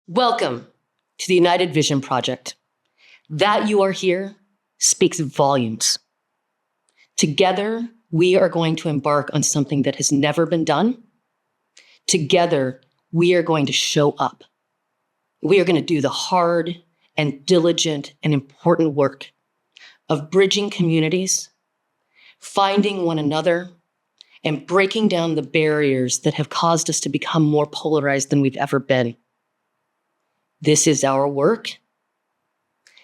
Welcome to the United Vision Project. That you are here speaks volumes. Together, we are going to embark on something that has never been done. Together, we are going to show up. We are going to do the hard and diligent and important work of bridging communities, finding one another, and breaking down the barriers that have caused us to become more polarized than we've ever been. This is our work.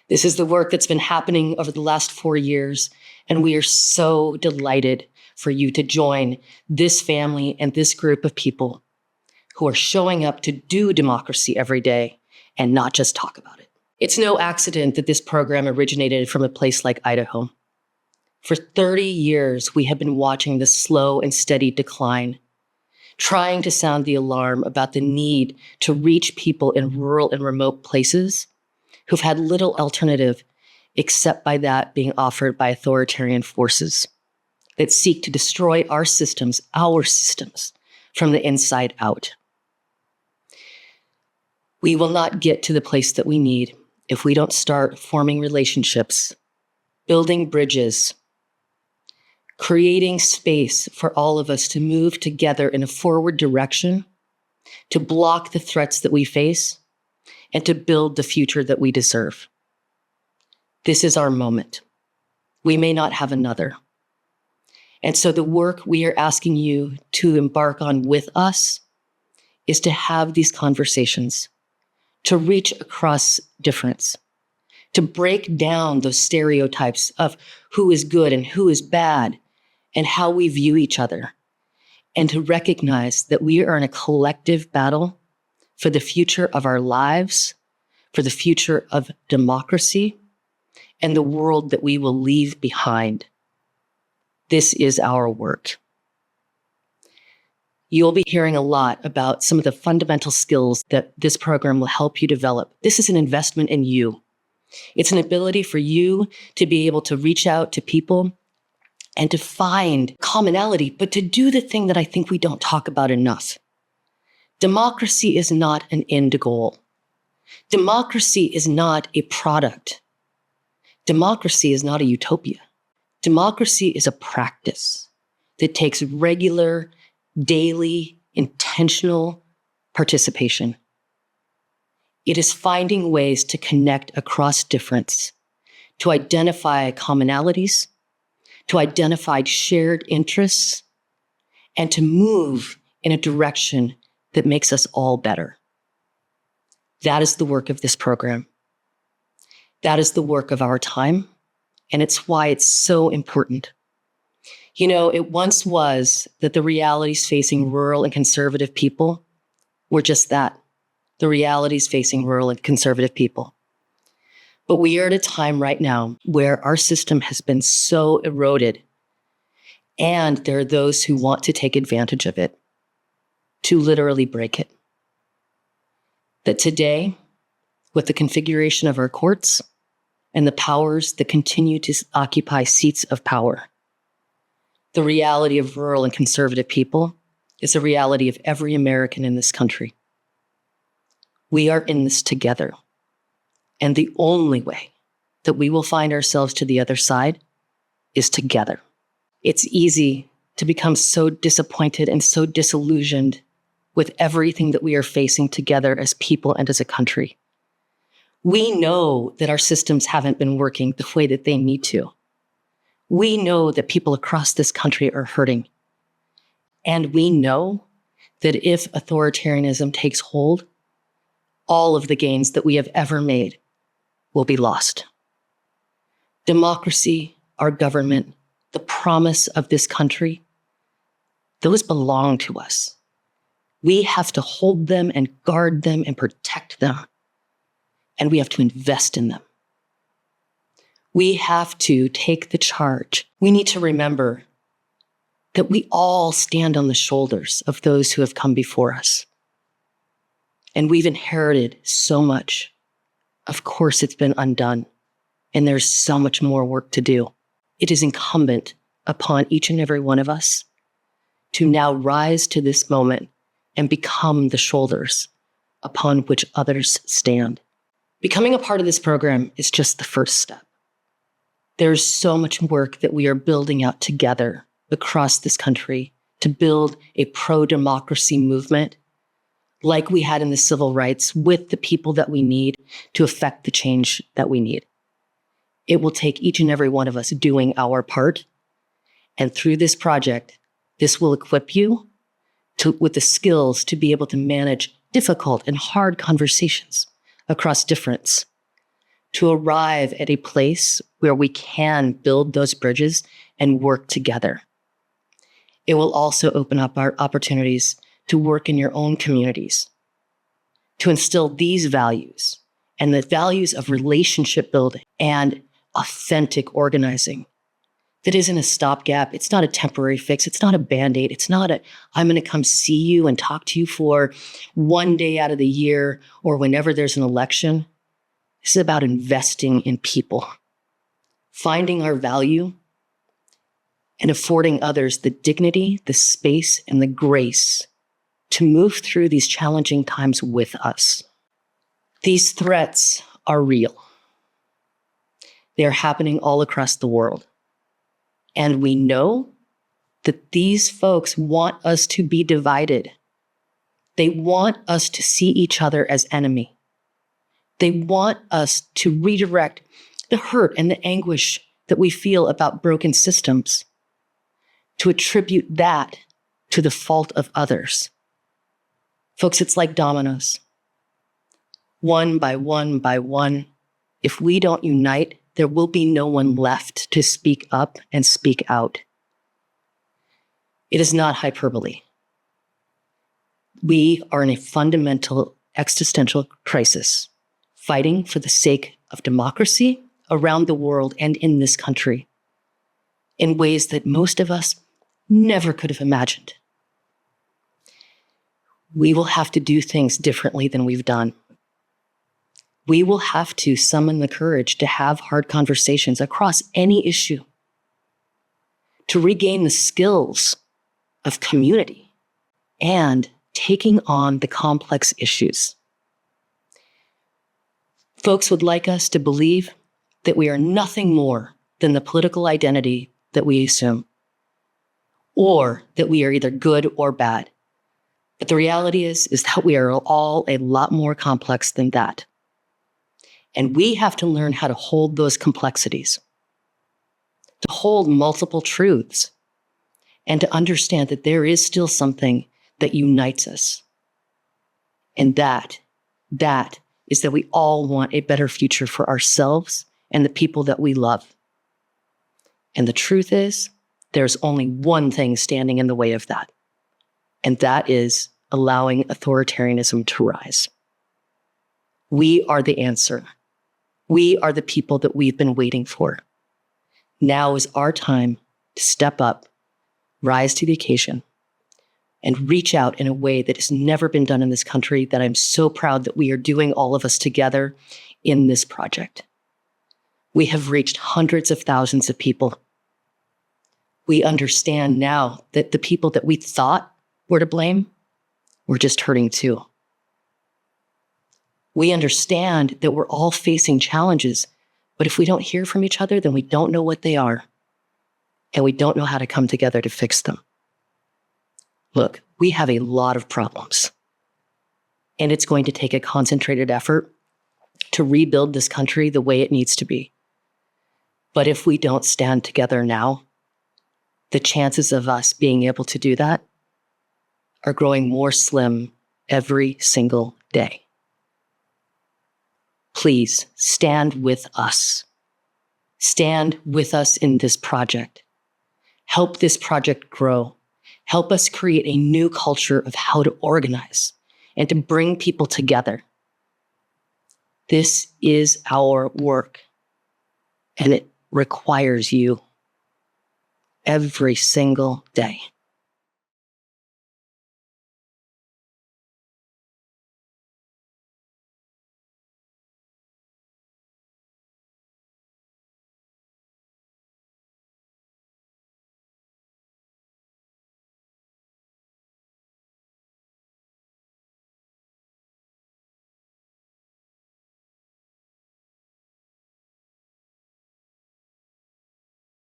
This is the work that's been happening over the last 4 years, and we are so delighted for you to join this family and this group of people who are showing up to do democracy every day and not just talk about it. It's no accident that this program originated from a place like Idaho. For 30 years, we have been watching the slow and steady decline, trying to sound the alarm about the need to reach people in rural and remote places who've had little alternative except by that being offered by authoritarian forces that seek to destroy our systems from the inside out. We will not get to the place that we need if we don't start forming relationships, building bridges, creating space for all of us to move together in a forward direction, to block the threats that we face, and to build the future that we deserve. This is our moment. We may not have another. And so the work we are asking you to embark on with us is to have these conversations, to reach across difference, to break down those stereotypes of who is good and who is bad, and how we view each other, and to recognize that we are in a collective battle for the future of our lives, for the future of democracy, and the world that we will leave behind. This is our work. You'll be hearing a lot about some of the fundamental skills that this program will help you develop. This is an investment in you. It's an ability for you to be able to reach out to people and to find commonality, but to do the thing that I think we don't talk about enough. Democracy is not an end goal. Democracy is not a product. Democracy is not a utopia. Democracy is a practice that takes regular, daily, intentional participation. It is finding ways to connect across difference, to identify commonalities, to identify shared interests, and to move in a direction that makes us all better. That is the work of this program. That is the work of our time, and it's why it's so important. You know, it once was that the realities facing rural and conservative people were just that, the realities facing rural and conservative people. But we are at a time right now where our system has been so eroded, and there are those who want to take advantage of it, to literally break it. That today, with the configuration of our courts and the powers that continue to occupy seats of power, the reality of rural and conservative people is the reality of every American in this country. We are in this together. And the only way that we will find ourselves to the other side is together. It's easy to become so disappointed and so disillusioned with everything that we are facing together as people and as a country. We know that our systems haven't been working the way that they need to. We know that people across this country are hurting. And we know that if authoritarianism takes hold, all of the gains that we have ever made will be lost. Democracy, our government, the promise of this country, those belong to us. We have to hold them and guard them and protect them. And we have to invest in them. We have to take the charge. We need to remember that we all stand on the shoulders of those who have come before us. And we've inherited so much. Of course, it's been undone, and there's so much more work to do. It is incumbent upon each and every one of us to now rise to this moment and become the shoulders upon which others stand. Becoming a part of this program is just the first step. There's so much work that we are building out together across this country to build a pro-democracy movement like we had in the civil rights with the people that we need to affect the change that we need. It will take each and every one of us doing our part. And through this project, this will equip you with the skills to be able to manage difficult and hard conversations across difference, to arrive at a place where we can build those bridges and work together. It will also open up our opportunities to work in your own communities, to instill these values and the values of relationship building and authentic organizing. That isn't a stopgap. It's not a temporary fix. It's not a Band-Aid. It's not I'm going to come see you and talk to you for one day out of the year or whenever there's an election. This is about investing in people, finding our value, and affording others the dignity, the space, and the grace to move through these challenging times with us. These threats are real. They are happening all across the world. And we know that these folks want us to be divided. They want us to see each other as enemy. They want us to redirect the hurt and the anguish that we feel about broken systems, to attribute that to the fault of others. Folks, it's like dominoes. One by one by one, if we don't unite, there will be no one left to speak up and speak out. It is not hyperbole. We are in a fundamental existential crisis, fighting for the sake of democracy around the world and in this country, in ways that most of us never could have imagined. We will have to do things differently than we've done. We will have to summon the courage to have hard conversations across any issue, to regain the skills of community and taking on the complex issues. Folks would like us to believe that we are nothing more than the political identity that we assume, or that we are either good or bad. But the reality is that we are all a lot more complex than that. And we have to learn how to hold those complexities, to hold multiple truths, and to understand that there is still something that unites us. And that is that we all want a better future for ourselves and the people that we love. And the truth is, there's only one thing standing in the way of that. And that is allowing authoritarianism to rise. We are the answer. We are the people that we've been waiting for. Now is our time to step up, rise to the occasion, and reach out in a way that has never been done in this country, that I'm so proud that we are doing, all of us together, in this project. We have reached hundreds of thousands of people. We understand now that the people that we thought were to blame were just hurting too. We understand that we're all facing challenges, but if we don't hear from each other, then we don't know what they are, and we don't know how to come together to fix them. Look, we have a lot of problems, and it's going to take a concentrated effort to rebuild this country the way it needs to be. But if we don't stand together now, the chances of us being able to do that are growing more slim every single day. Please stand with us. Stand with us in this project. Help this project grow. Help us create a new culture of how to organize and to bring people together. This is our work, and it requires you every single day.